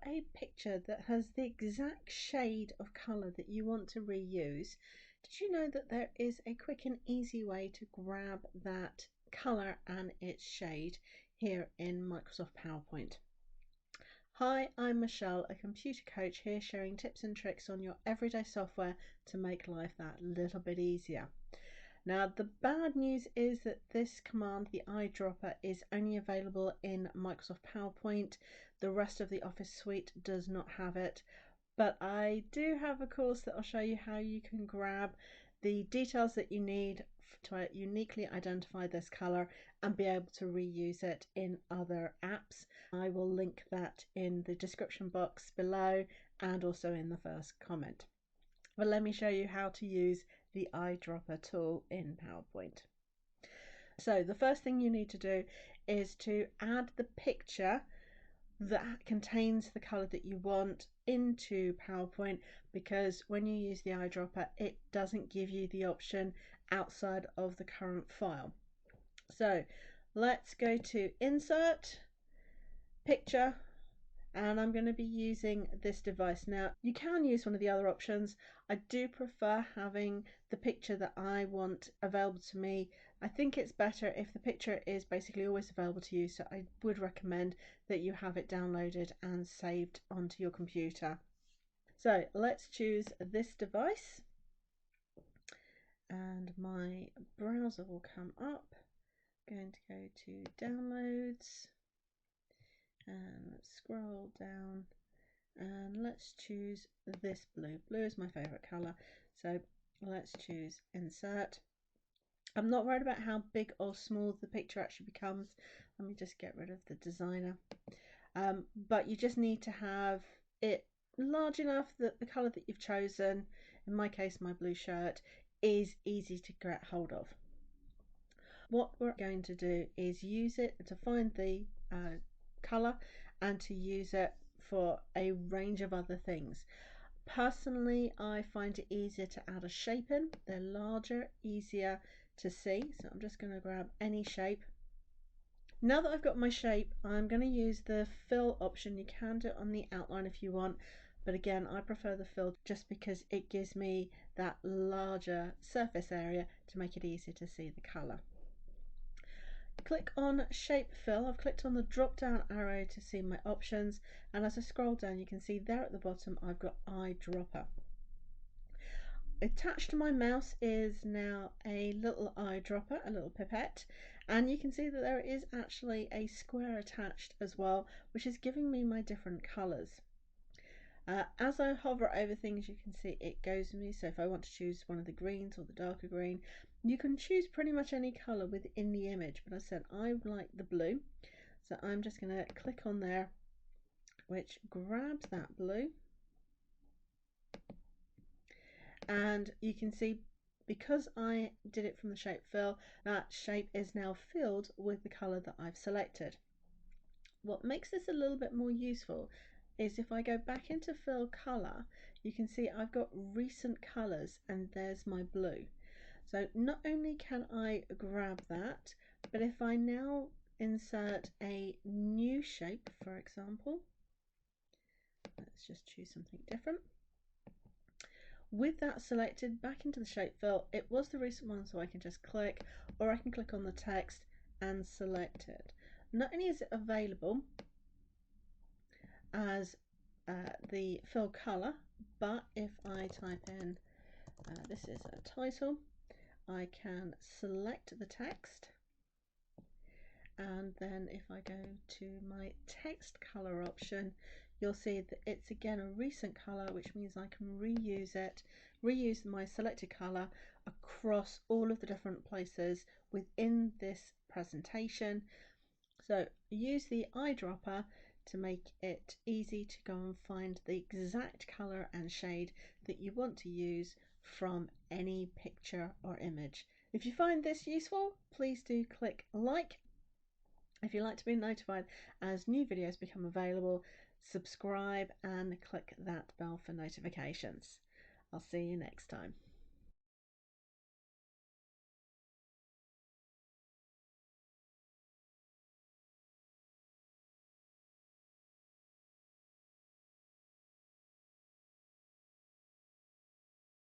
got a picture that has the exact shade of colour that you want to reuse, did you know that there is a quick and easy way to grab that colour and its shade here in Microsoft PowerPoint? Hi, I'm Michelle, a computer coach here sharing tips and tricks on your everyday software to make life that little bit easier. Now, the bad news is that this command, the eyedropper, is only available in Microsoft PowerPoint. The rest of the Office suite does not have it. But I do have a course that will show you how you can grab the details that you need to uniquely identify this color and be able to reuse it in other apps. I will link that in the description box below and also in the first comment. But let me show you how to use the eyedropper tool in PowerPoint. So the first thing you need to do is to add the picture that contains the color that you want into PowerPoint, because when you use the eyedropper it doesn't give you the option outside of the current file. So let's go to Insert, Picture, and I'm going to be using this device. Now you can use one of the other options. I do prefer having the picture that I want available to me. I think it's better if the picture is basically always available to you, so I would recommend that you have it downloaded and saved onto your computer. So let's choose this device and my browser will come up. I'm going to go to Downloads and let's scroll down and let's choose this blue. Blue is my favorite color, so let's choose Insert. I'm not worried about how big or small the picture actually becomes. Let me just get rid of the designer. But you just need to have it large enough that the color that you've chosen, in my case my blue shirt, is easy to get hold of. What we're going to do is use it to find the color and to use it for a range of other things. Personally, I find it easier to add a shape in. They're larger, easier to see, so I'm just going to grab any shape. Now that I've got my shape, I'm going to use the fill option. You can do it on the outline if you want, but again I prefer the fill just because it gives me that larger surface area to make it easier to see the color. Click on Shape Fill. I've clicked on the drop down arrow to see my options, and as I scroll down you can see there at the bottom I've got Eyedropper. Attached to my mouse is now a little eyedropper, a little pipette, and you can see that there is actually a square attached as well, which is giving me my different colours. As I hover over things you can see it goes with me, so if I want to choose one of the greens or the darker green, you can choose pretty much any colour within the image, but as I said I like the blue, so I'm just going to click on there, which grabs that blue, and you can see because I did it from the shape fill, that shape is now filled with the colour that I've selected. What makes this a little bit more useful is if I go back into fill colour, you can see I've got recent colours and there's my blue. So not only can I grab that, but if I now insert a new shape, for example, let's just choose something different. With that selected back into the shape fill, it was the recent one, so I can just click, or I can click on the text and select it. Not only is it available as the fill color, but if I type in this is a title, I can select the text, and then if I go to my text color option, you'll see that it's again a recent color, which means I can reuse my selected color across all of the different places within this presentation. So use the eyedropper to make it easy to go and find the exact color and shade that you want to use from any picture or image. If you find this useful, please do click like. If you'd like to be notified as new videos become available, subscribe and click that bell for notifications. I'll see you next time.